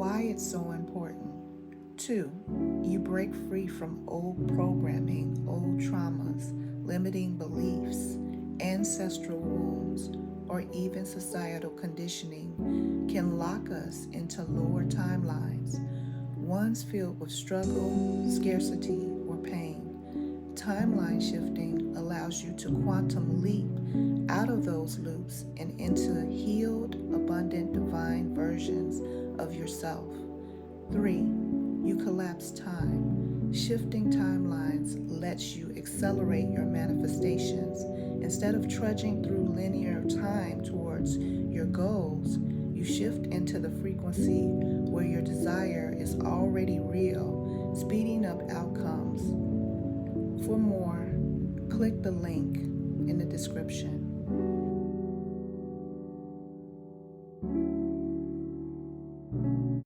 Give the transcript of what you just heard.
why it's so important. 2, you break free from old programming, old traumas, limiting beliefs, ancestral wounds, or even societal conditioning can lock us into lower timelines, ones filled with struggle, scarcity, or pain. Timeline shifting allows you to quantum leap out of those loops and into healed, abundant, divine versions of yourself. 3, you collapse time. Shifting timelines lets you accelerate your manifestations. Instead of trudging through linear time towards your goals, you shift into the frequency where your desire is already real, speeding up outcomes. For more, click the link in the description.